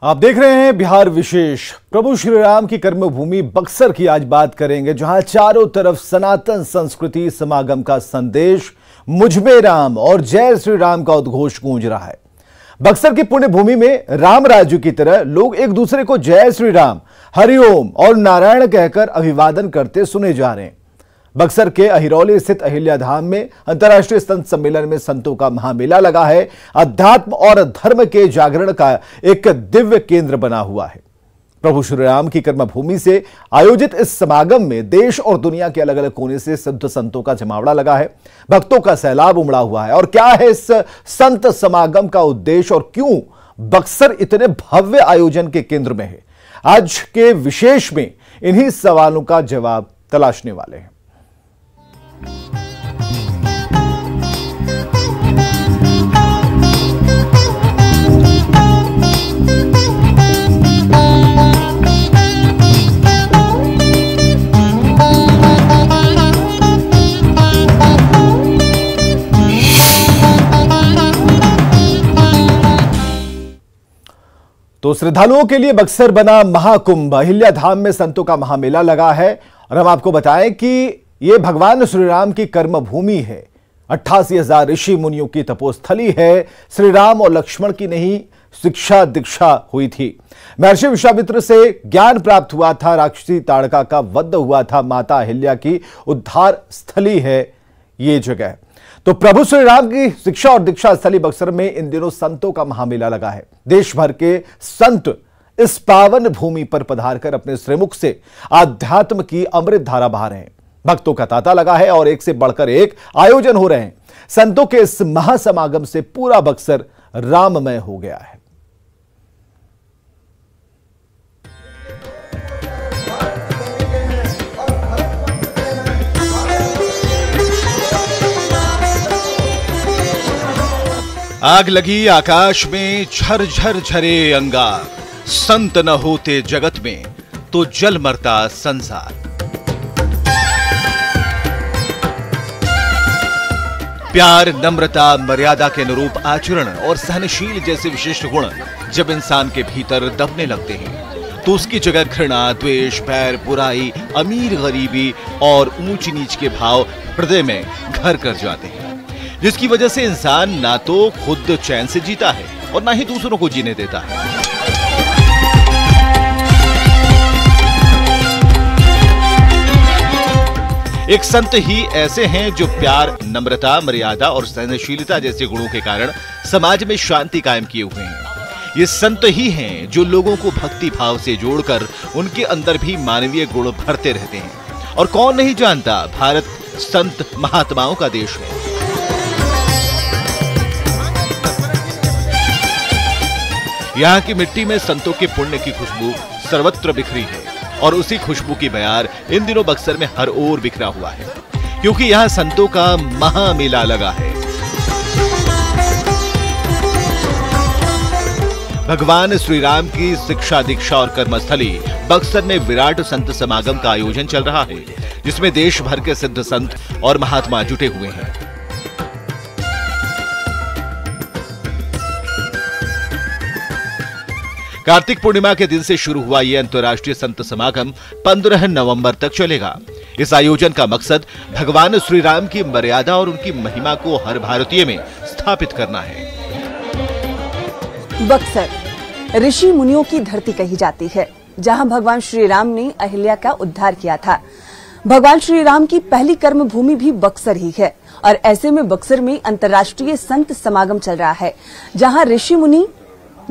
आप देख रहे हैं बिहार विशेष। प्रभु श्री राम की कर्मभूमि बक्सर की आज बात करेंगे, जहां चारों तरफ सनातन संस्कृति समागम का संदेश, मुझमें राम और जय श्री राम का उद्घोष गूंज रहा है। बक्सर की पुण्य भूमि में राम राज्य की तरह लोग एक दूसरे को जय श्री राम, हरिओम और नारायण कहकर अभिवादन करते सुने जा रहे हैं। बक्सर के अहिरौली स्थित अहिल्या धाम में अंतर्राष्ट्रीय संत सम्मेलन में संतों का महामेला लगा है। अध्यात्म और धर्म के जागरण का एक दिव्य केंद्र बना हुआ है। प्रभु श्री राम की कर्मभूमि से आयोजित इस समागम में देश और दुनिया के अलग अलग कोने से सिद्ध संतों का जमावड़ा लगा है। भक्तों का सैलाब उमड़ा हुआ है। और क्या है इस संत समागम का उद्देश्य और क्यों बक्सर इतने भव्य आयोजन के केंद्र में है, आज के विशेष में इन्हीं सवालों का जवाब तलाशने वाले हैं। तो श्रद्धालुओं के लिए बक्सर बना महाकुंभ, अहिल्या धाम में संतों का महामेला लगा है। और हम आपको बताएं कि यह भगवान श्री राम की कर्मभूमि है। 88,000 ऋषि मुनियों की तपोस्थली है। श्री राम और लक्ष्मण की नहीं शिक्षा दीक्षा हुई थी। महर्षि विश्वामित्र से ज्ञान प्राप्त हुआ था। राक्षसी ताड़का का वध हुआ था। माता अहिल्या की उद्धार स्थली है ये जगह। तो प्रभु श्री राम की शिक्षा और दीक्षा स्थली बक्सर में इन दिनों संतों का महामेला लगा है। देश भर के संत इस पावन भूमि पर पधारकर अपने श्रीमुख से आध्यात्म की अमृत धारा बहा रहे हैं। भक्तों का तांता लगा है और एक से बढ़कर एक आयोजन हो रहे हैं। संतों के इस महासमागम से पूरा बक्सर राममय हो गया है। आग लगी आकाश में, झरझर झरे अंगार। संत न होते जगत में तो जल मरता संसार। प्यार, नम्रता, मर्यादा के अनुरूप आचरण और सहनशील जैसे विशिष्ट गुण जब इंसान के भीतर दबने लगते हैं तो उसकी जगह घृणा, द्वेष, बैर, बुराई, अमीर गरीबी और ऊंच नीच के भाव हृदय में घर कर जाते हैं, जिसकी वजह से इंसान ना तो खुद चैन से जीता है और ना ही दूसरों को जीने देता है। एक संत ही ऐसे हैं जो प्यार, नम्रता, मर्यादा और सहनशीलता जैसे गुणों के कारण समाज में शांति कायम किए हुए हैं। ये संत ही हैं जो लोगों को भक्ति भाव से जोड़कर उनके अंदर भी मानवीय गुण भरते रहते हैं। और कौन नहीं जानता, भारत संत महात्माओं का देश है। यहाँ की मिट्टी में संतों के पुण्य की खुशबू सर्वत्र बिखरी है और उसी खुशबू की बयार इन दिनों बक्सर में हर ओर बिखरा हुआ है, क्योंकि यहाँ संतों का महामेला लगा है। भगवान श्री राम की शिक्षा दीक्षा और कर्मस्थली बक्सर में विराट संत समागम का आयोजन चल रहा है, जिसमें देश भर के सिद्ध संत और महात्मा जुटे हुए हैं। कार्तिक पूर्णिमा के दिन से शुरू हुआ यह अंतर्राष्ट्रीय संत समागम 15 नवंबर तक चलेगा। इस आयोजन का मकसद भगवान श्री राम की मर्यादा और उनकी महिमा को हर भारतीय में स्थापित करना है। बक्सर ऋषि मुनियों की धरती कही जाती है, जहां भगवान श्री राम ने अहिल्या का उद्धार किया था। भगवान श्री राम की पहली कर्म भूमि भी बक्सर ही है और ऐसे में बक्सर में अंतर्राष्ट्रीय संत समागम चल रहा है, जहां ऋषि मुनि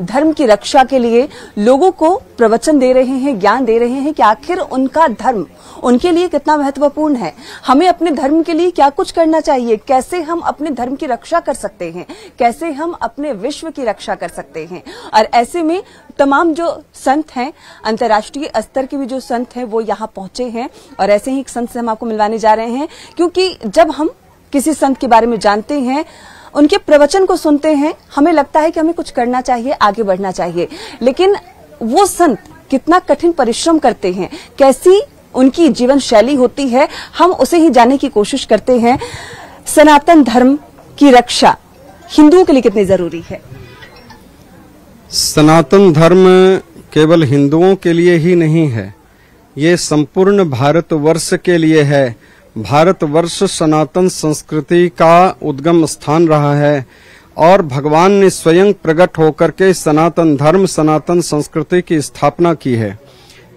धर्म की रक्षा के लिए लोगों को प्रवचन दे रहे हैं, ज्ञान दे रहे हैं कि आखिर उनका धर्म उनके लिए कितना महत्वपूर्ण है, हमें अपने धर्म के लिए क्या कुछ करना चाहिए, कैसे हम अपने धर्म की रक्षा कर सकते हैं, कैसे हम अपने विश्व की रक्षा कर सकते हैं। और ऐसे में तमाम जो संत हैं, अंतर्राष्ट्रीय स्तर के भी जो संत हैं, वो यहाँ पहुंचे हैं और ऐसे ही एक संत से हम आपको मिलवाने जा रहे हैं, क्योंकि जब हम किसी संत के बारे में जानते हैं, उनके प्रवचन को सुनते हैं, हमें लगता है कि हमें कुछ करना चाहिए, आगे बढ़ना चाहिए। लेकिन वो संत कितना कठिन परिश्रम करते हैं, कैसी उनकी जीवन शैली होती है, हम उसे ही जानने की कोशिश करते हैं। सनातन धर्म की रक्षा हिंदुओं के लिए कितनी जरूरी है? सनातन धर्म केवल हिंदुओं के लिए ही नहीं है, ये संपूर्ण भारतवर्ष के लिए है। भारतवर्ष सनातन संस्कृति का उद्गम स्थान रहा है और भगवान ने स्वयं प्रकट होकर के सनातन धर्म, सनातन संस्कृति की स्थापना की है।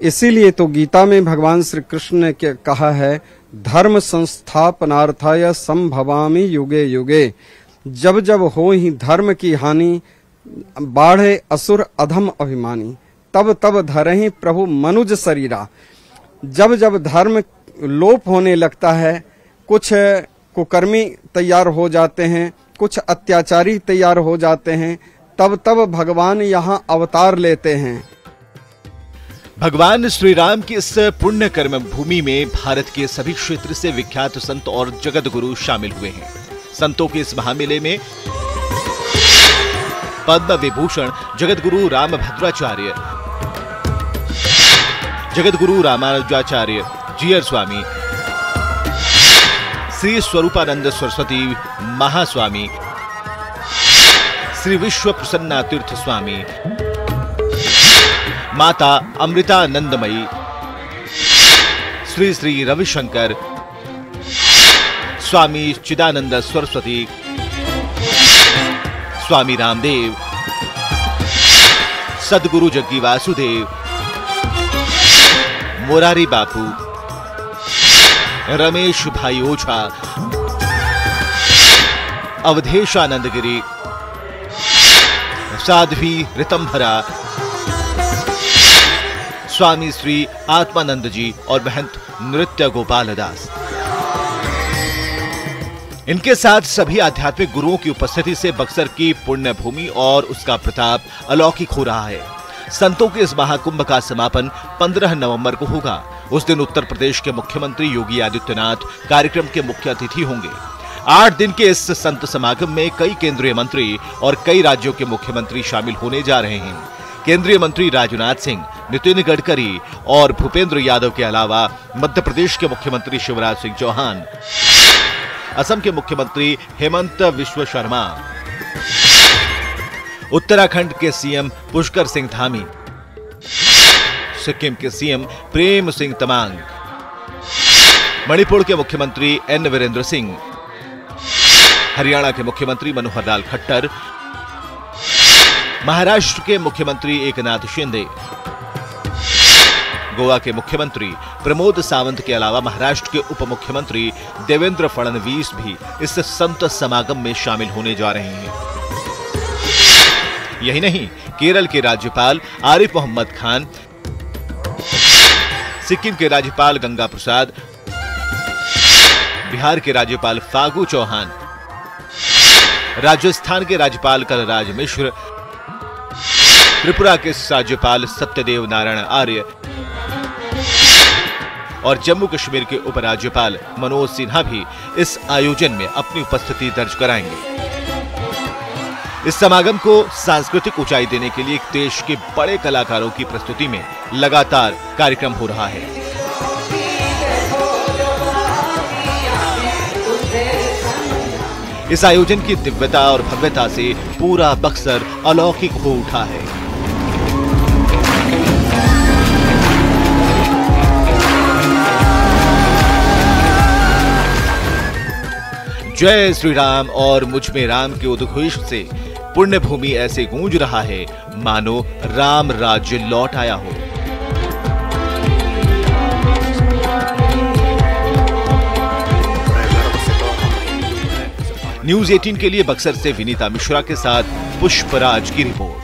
इसीलिए तो गीता में भगवान श्री कृष्ण ने कहा है, धर्म संस्थापनार्थाय संभवामि युगे युगे। जब जब हो ही धर्म की हानि, बाढ़े असुर अधम अभिमानी, तब तब धरहि प्रभु मनुज शरीरा। जब जब धर्म लोप होने लगता है, कुछ कुकर्मी तैयार हो जाते हैं, कुछ अत्याचारी तैयार हो जाते हैं, तब तब भगवान यहाँ अवतार लेते हैं। भगवान श्री राम की इस पुण्य कर्म भूमि में भारत के सभी क्षेत्र से विख्यात संत और जगत गुरु शामिल हुए हैं। संतों के इस महामेले में पद्म विभूषण जगत गुरु रामभद्राचार्य, जगत गुरु रामानुजाचार्य जीयर स्वामी, श्री स्वरूपानंद सरस्वती महास्वामी, श्री विश्व प्रसन्ना तीर्थ स्वामी, माता अमृतानंदमयी, श्री श्री रविशंकर, स्वामी चिदानंद सरस्वती, स्वामी रामदेव, सदगुरु जग्गी वासुदेव, मोरारी बापू, रमेश भाई ओझा, अवधेशानंद गिरी, साध्वी ऋतंभरा, स्वामी श्री आत्मानंद जी और महंत नृत्य गोपाल दास। इनके साथ सभी आध्यात्मिक गुरुओं की उपस्थिति से बक्सर की पुण्य भूमि और उसका प्रताप अलौकिक हो रहा है। संतों के इस महाकुंभ का समापन 15 नवंबर को होगा। उस दिन उत्तर प्रदेश के मुख्यमंत्री योगी आदित्यनाथ कार्यक्रम के मुख्य अतिथि होंगे। 8 दिन के इस संत समागम में कई केंद्रीय मंत्री और कई राज्यों के मुख्यमंत्री शामिल होने जा रहे हैं। केंद्रीय मंत्री राजनाथ सिंह, नितिन गडकरी और भूपेंद्र यादव के अलावा मध्य प्रदेश के मुख्यमंत्री शिवराज सिंह चौहान, असम के मुख्यमंत्री हेमंत बिश्व शर्मा, उत्तराखंड के सीएम पुष्कर सिंह धामी, सिक्किम के सीएम प्रेम सिंह तमांग, मणिपुर के मुख्यमंत्री एन वीरेंद्र सिंह, हरियाणा के मुख्यमंत्री मनोहर लाल खट्टर, महाराष्ट्र के मुख्यमंत्री एकनाथ शिंदे, गोवा के मुख्यमंत्री प्रमोद सावंत के अलावा महाराष्ट्र के उप मुख्यमंत्री देवेंद्र फडणवीस भी इस संत समागम में शामिल होने जा रहे हैं। यही नहीं, केरल के राज्यपाल आरिफ मोहम्मद खान, सिक्किम के राज्यपाल गंगा प्रसाद, बिहार के राज्यपाल फागू चौहान, राजस्थान के राज्यपाल कलराज मिश्र, त्रिपुरा के राज्यपाल सत्यदेव नारायण आर्य और जम्मू कश्मीर के उपराज्यपाल मनोज सिन्हा भी इस आयोजन में अपनी उपस्थिति दर्ज कराएंगे। इस समागम को सांस्कृतिक ऊंचाई देने के लिए देश के बड़े कलाकारों की प्रस्तुति में लगातार कार्यक्रम हो रहा है। इस आयोजन की दिव्यता और भव्यता से पूरा बक्सर अलौकिक हो उठा है। जय श्री राम और मुझ में राम के उद्घोष से पुण्य भूमि ऐसे गूंज रहा है मानो राम राज्य लौट आया हो। न्यूज 18 के लिए बक्सर से विनीता मिश्रा के साथ पुष्पराज की रिपोर्ट।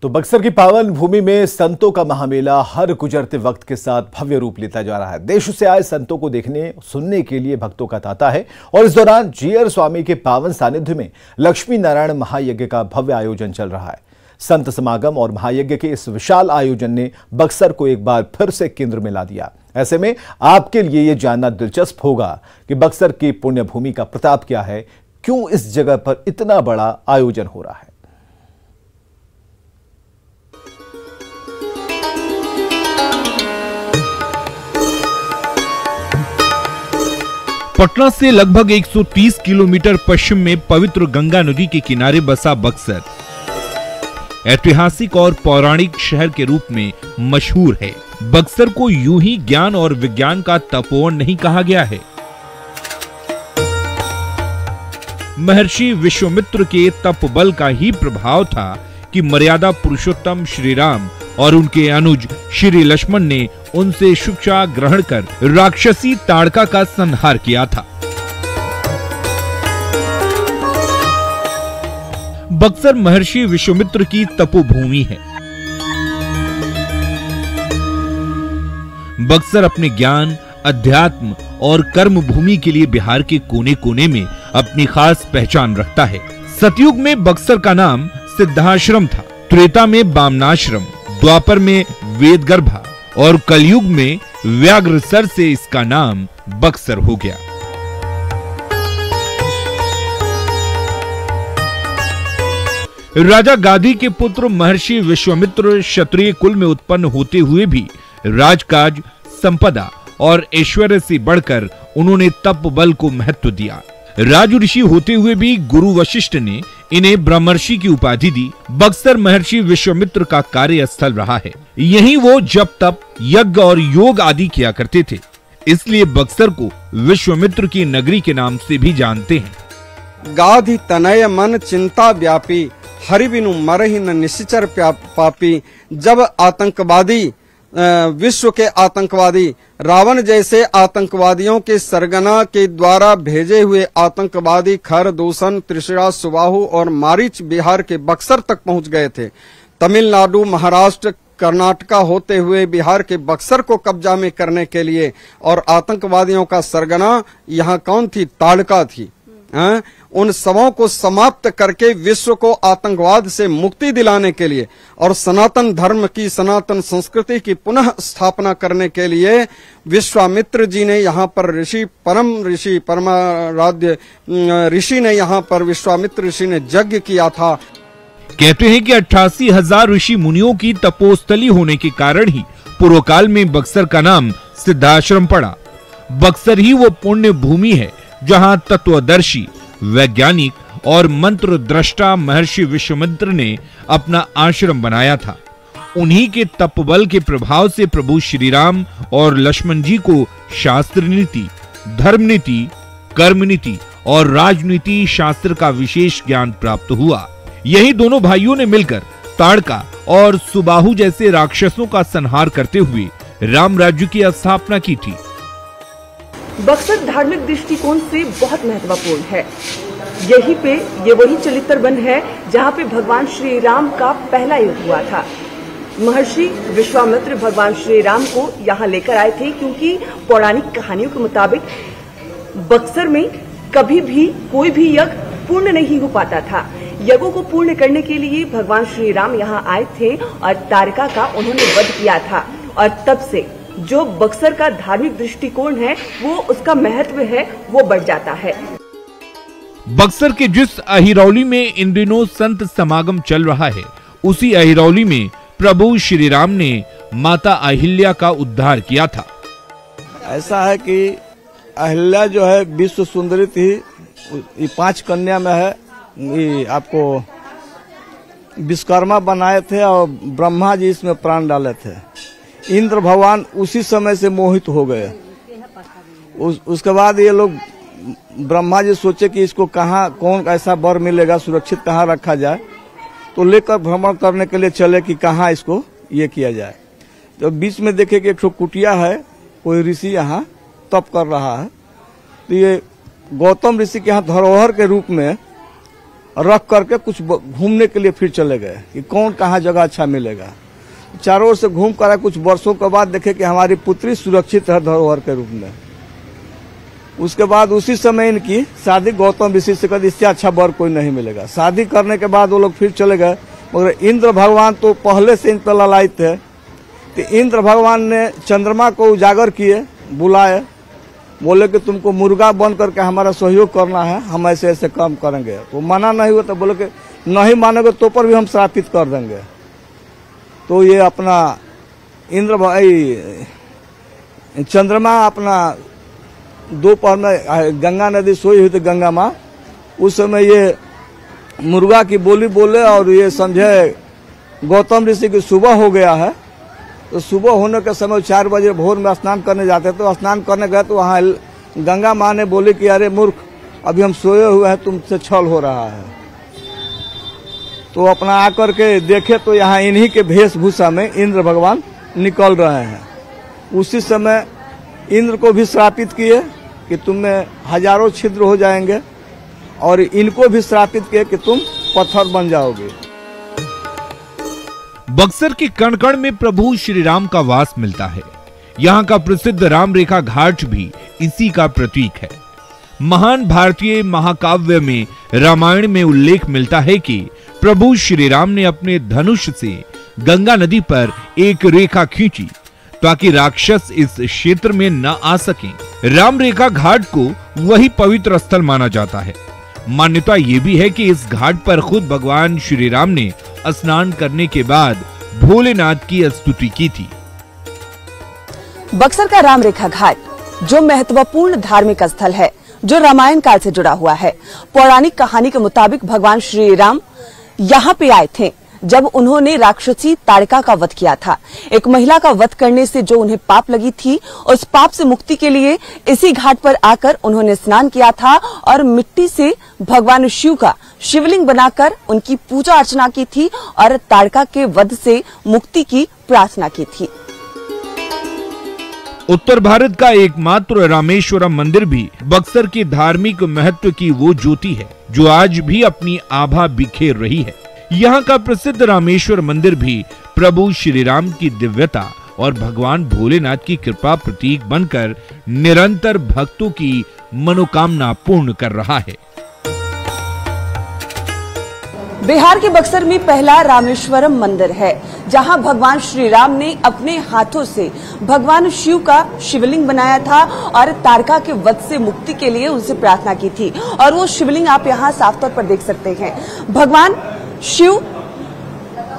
तो बक्सर की पावन भूमि में संतों का महामेला हर गुजरते वक्त के साथ भव्य रूप लेता जा रहा है। देश से आए संतों को देखने सुनने के लिए भक्तों का तांता है और इस दौरान जीयर स्वामी के पावन सानिध्य में लक्ष्मी नारायण महायज्ञ का भव्य आयोजन चल रहा है। संत समागम और महायज्ञ के इस विशाल आयोजन ने बक्सर को एक बार फिर से केंद्र में ला दिया। ऐसे में आपके लिए यह जानना दिलचस्प होगा कि बक्सर की पुण्य भूमि का प्रताप क्या है, क्यों इस जगह पर इतना बड़ा आयोजन हो रहा है। पटना से लगभग 130 किलोमीटर पश्चिम में पवित्र गंगा नदी के किनारे बसा बक्सर ऐतिहासिक और पौराणिक शहर के रूप में मशहूर है। बक्सर को यूं ही ज्ञान और विज्ञान का तपोवन नहीं कहा गया है। महर्षि विश्वामित्र के तपबल का ही प्रभाव था कि मर्यादा पुरुषोत्तम श्री राम और उनके अनुज श्री लक्ष्मण ने उनसे शिक्षा ग्रहण कर राक्षसी ताड़का का संहार किया था। बक्सर महर्षि विश्वामित्र की तपोभूमि है। बक्सर अपने ज्ञान, अध्यात्म और कर्म भूमि के लिए बिहार के कोने कोने में अपनी खास पहचान रखता है। सतयुग में बक्सर का नाम सिद्धाश्रम था, त्रेता में बामनाश्रम, द्वापर में वेदगर्भा और कलयुग में व्याघ्रसर से इसका नाम बक्सर हो गया। राजा गादी के पुत्र महर्षि विश्वामित्र क्षत्रिय कुल में उत्पन्न होते हुए भी राजकाज, संपदा और ऐश्वर्य से बढ़कर उन्होंने तप बल को महत्व दिया। राज ऋषि होते हुए भी गुरु वशिष्ठ ने इन्हें ब्रह्मर्षि की उपाधि दी। बक्सर महर्षि विश्वामित्र का कार्य स्थल रहा है। यहीं वो जप तप, यज्ञ और योग आदि किया करते थे, इसलिए बक्सर को विश्वामित्र की नगरी के नाम से भी जानते हैं। गाधि तनय मन चिंता व्यापी, हरि बिनु मरहि न निश्चर पापी। जब आतंकवादी विश्व के आतंकवादी रावण जैसे आतंकवादियों के सरगना के द्वारा भेजे हुए आतंकवादी खर, दूषण, त्रिशिरा, सुबाहु और मारीच बिहार के बक्सर तक पहुंच गए थे। तमिलनाडु, महाराष्ट्र, कर्नाटका होते हुए बिहार के बक्सर को कब्जा में करने के लिए और आतंकवादियों का सरगना यहाँ कौन थी? ताड़का थी। उन सबों को समाप्त करके विश्व को आतंकवाद से मुक्ति दिलाने के लिए और सनातन धर्म की, सनातन संस्कृति की पुनः स्थापना करने के लिए विश्वामित्र जी ने यहाँ पर परमाराध्य ऋषि ने यहाँ पर विश्वामित्र ऋषि ने यज्ञ किया था। कहते हैं कि 88,000 ऋषि मुनियों की तपोस्थली होने के कारण ही पूर्व काल में बक्सर का नाम सिद्धाश्रम पड़ा। बक्सर ही वो पुण्य भूमि है जहां तत्वदर्शी, वैज्ञानिक और मंत्र दृष्टा महर्षि विश्वामित्र ने अपना आश्रम बनाया था। उन्हीं के तपबल के प्रभाव से प्रभु श्री राम और लक्ष्मण जी को शास्त्र नीति, धर्म नीति, कर्म नीति और राजनीति शास्त्र का विशेष ज्ञान प्राप्त हुआ। यही दोनों भाइयों ने मिलकर ताड़का और सुबाहु जैसे राक्षसों का संहार करते हुए राम राज्य की स्थापना की थी। बक्सर धार्मिक दृष्टिकोण से बहुत महत्वपूर्ण है। यहीं पे ये वही चलित्र वन है जहाँ पे भगवान श्री राम का पहला युद्ध हुआ था। महर्षि विश्वामित्र भगवान श्री राम को यहाँ लेकर आए थे क्योंकि पौराणिक कहानियों के मुताबिक बक्सर में कभी भी कोई भी यज्ञ पूर्ण नहीं हो पाता था। यज्ञों को पूर्ण करने के लिए भगवान श्री राम यहाँ आए थे और ताड़का का उन्होंने वध किया था और तब से जो बक्सर का धार्मिक दृष्टिकोण है वो उसका महत्व है वो बढ़ जाता है। बक्सर के जिस अहिरौली में इन दिनों संत समागम चल रहा है, उसी अहिरौली में प्रभु श्री राम ने माता अहिल्या का उद्धार किया था। ऐसा है कि अहिल्या जो है विश्व सुंदरी थी, ये 5 कन्या में है। ये आपको विश्वकर्मा बनाए थे और ब्रह्मा जी इसमें प्राण डाले थे। इंद्र भगवान उसी समय से मोहित हो गए। उसके बाद ये लोग ब्रह्मा जी सोचे कि इसको कहाँ कौन ऐसा वर मिलेगा, सुरक्षित कहाँ रखा जाए, तो लेकर भ्रमण करने के लिए चले कि कहाँ इसको ये किया जाए। तो बीच में देखे कि एक कुटिया है, कोई ऋषि यहाँ तप कर रहा है। तो ये गौतम ऋषि के यहाँ धरोहर के रूप में रख करके कुछ घूमने के लिए फिर चले गए कि कौन कहाँ जगह अच्छा मिलेगा। चारों ओर से घूम कर कुछ वर्षों के बाद देखे कि हमारी पुत्री सुरक्षित है धरोहर के रूप में। उसके बाद उसी समय इनकी शादी गौतम ऋषि से कर, इससे अच्छा वर कोई नहीं मिलेगा। शादी करने के बाद वो लोग फिर चले गए, मगर इंद्र भगवान तो पहले से इन पर ललायित थे। तो इंद्र भगवान ने चंद्रमा को उजागर किए, बुलाए, बोले कि तुमको मुर्गा बन करके हमारा सहयोग करना है, हम ऐसे ऐसे काम करेंगे। तो मना नहीं हुआ तो बोले कि नहीं मानोगे तो पर भी हम श्रापित कर देंगे। तो ये अपना इंद्र चंद्रमा अपना दोपहर में गंगा नदी सोई हुई थी, गंगा माँ, उस समय ये मुर्गा की बोली बोले और ये समझे गौतम ऋषि की सुबह हो गया है। तो सुबह होने के समय 4 बजे भोर में स्नान करने जाते, तो स्नान करने गए तो वहाँ गंगा माँ ने बोली कि अरे मूर्ख, अभी हम सोए हुए हैं, तुमसे छल हो रहा है। तो अपना आकर के देखे तो यहाँ इन्हीं के वेशभूषा में इंद्र भगवान निकल रहे हैं। उसी समय इंद्र को भी श्रापित किए कि तुम में हजारों छिद्र हो जाएंगे, और इनको भी श्रापित किए कि तुम पत्थर बन जाओगे। बक्सर के कण कण में प्रभु श्री राम का वास मिलता है। यहाँ का प्रसिद्ध राम रेखा घाट भी इसी का प्रतीक है। महान भारतीय महाकाव्य में रामायण में उल्लेख मिलता है कि प्रभु श्री राम ने अपने धनुष से गंगा नदी पर एक रेखा खींची ताकि राक्षस इस क्षेत्र में न आ सकें। राम रेखा घाट को वही पवित्र स्थल माना जाता है। मान्यता ये भी है कि इस घाट पर खुद भगवान श्री राम ने स्नान करने के बाद भोलेनाथ की स्तुति की थी। बक्सर का राम रेखा घाट जो महत्वपूर्ण धार्मिक स्थल है, जो रामायण काल से जुड़ा हुआ है। पौराणिक कहानी के मुताबिक भगवान श्री राम यहाँ पे आए थे जब उन्होंने राक्षसी ताड़का का वध किया था। एक महिला का वध करने से जो उन्हें पाप लगी थी, उस पाप से मुक्ति के लिए इसी घाट पर आकर उन्होंने स्नान किया था और मिट्टी से भगवान शिव का शिवलिंग बनाकर उनकी पूजा अर्चना की थी और ताड़का के वध से मुक्ति की प्रार्थना की थी। उत्तर भारत का एकमात्र रामेश्वरम मंदिर भी बक्सर के धार्मिक महत्व की वो ज्योति है जो आज भी अपनी आभा बिखेर रही है। यहाँ का प्रसिद्ध रामेश्वर मंदिर भी प्रभु श्री राम की दिव्यता और भगवान भोलेनाथ की कृपा प्रतीक बनकर निरंतर भक्तों की मनोकामना पूर्ण कर रहा है। बिहार के बक्सर में पहला रामेश्वरम मंदिर है जहां भगवान श्री राम ने अपने हाथों से भगवान शिव का शिवलिंग बनाया था और ताड़का के वध से मुक्ति के लिए उनसे प्रार्थना की थी। और वो शिवलिंग आप यहां साफ तौर पर देख सकते हैं। भगवान शिव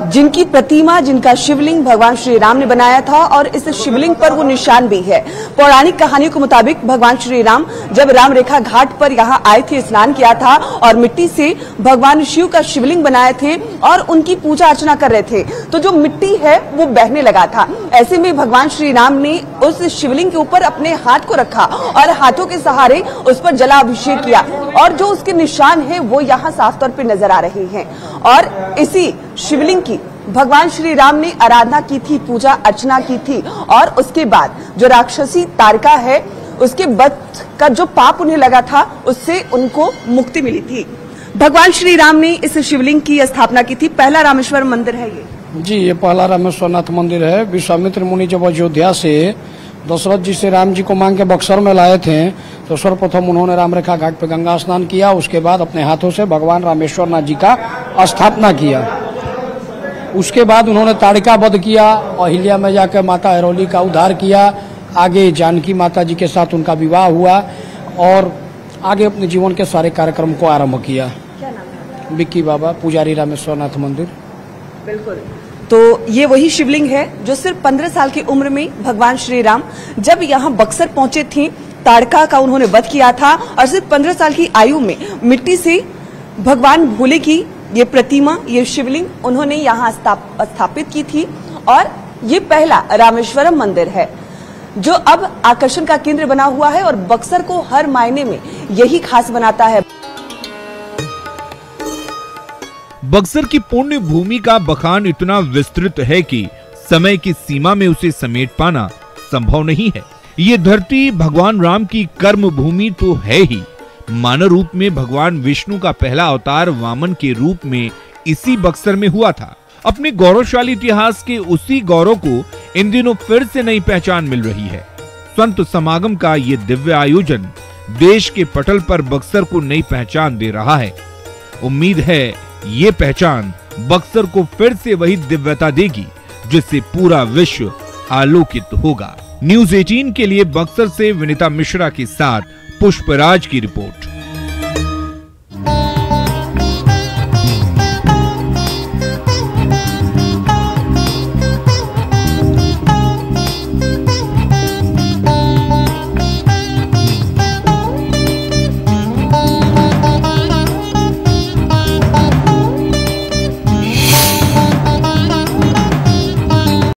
जिनकी प्रतिमा, जिनका शिवलिंग भगवान श्री राम ने बनाया था और इस शिवलिंग पर वो निशान भी है। पौराणिक कहानियों के मुताबिक भगवान श्री राम जब राम रेखा घाट पर यहाँ आए थे, स्नान किया था और मिट्टी से भगवान शिव का शिवलिंग बनाए थे और उनकी पूजा अर्चना कर रहे थे, तो जो मिट्टी है वो बहने लगा था। ऐसे में भगवान श्री राम ने उस शिवलिंग के ऊपर अपने हाथ को रखा और हाथों के सहारे उस पर जलाभिषेक किया और जो उसके निशान है वो यहाँ साफ तौर पर नजर आ रहे हैं। और इसी शिवलिंग की भगवान श्री राम ने आराधना की थी, पूजा अर्चना की थी और उसके बाद जो राक्षसी ताड़का है उसके वध का जो पाप उन्हें लगा था उससे उनको मुक्ति मिली थी। भगवान श्री राम ने इस शिवलिंग की स्थापना की थी। पहला रामेश्वर मंदिर है ये जी, ये पहला रामेश्वरनाथ मंदिर है। विश्वामित्र मुनि जब अयोध्या से दशरथ जी से राम जी को मांग के बक्सर में लाए थे तो सर्वप्रथम उन्होंने राम रेखा घाट पे गंगा स्नान किया। उसके बाद अपने हाथों से भगवान रामेश्वरनाथ जी का स्थापना किया। उसके बाद उन्होंने ताड़का वध किया, अहिल्या में जाकर माता हिरौली का उद्धार किया। आगे जानकी माता जी के साथ उनका विवाह हुआ और आगे अपने जीवन के सारे कार्यक्रम को आरंभ किया। क्या नाम है? बिक्की बाबा, पुजारी रामेश्वरनाथ मंदिर। बिल्कुल, तो ये वही शिवलिंग है जो सिर्फ 15 साल की उम्र में भगवान श्री राम जब यहाँ बक्सर पहुंचे थे, ताड़का का उन्होंने वध किया था और सिर्फ 15 साल की आयु में मिट्टी से भगवान भोले की ये प्रतिमा, ये शिवलिंग उन्होंने यहाँ स्थापित की थी। और ये पहला रामेश्वरम मंदिर है जो अब आकर्षण का केंद्र बना हुआ है और बक्सर को हर मायने में यही खास बनाता है। बक्सर की पुण्य भूमि का बखान इतना विस्तृत है कि समय की सीमा में उसे समेट पाना संभव नहीं है। ये धरती भगवान राम की कर्म भूमि तो है ही, मानव रूप में भगवान विष्णु का पहला अवतार वामन के रूप में इसी बक्सर में हुआ था। अपने गौरवशाली इतिहास के उसी गौरव को इन दिनों फिर से नई पहचान मिल रही है। संत समागम का ये दिव्य आयोजन देश के पटल पर बक्सर को नई पहचान दे रहा है। उम्मीद है ये पहचान बक्सर को फिर से वही दिव्यता देगी जिससे पूरा विश्व आलोकित होगा। न्यूज़ 18 के लिए बक्सर से विनीता मिश्रा के साथ पुष्पराज की रिपोर्ट।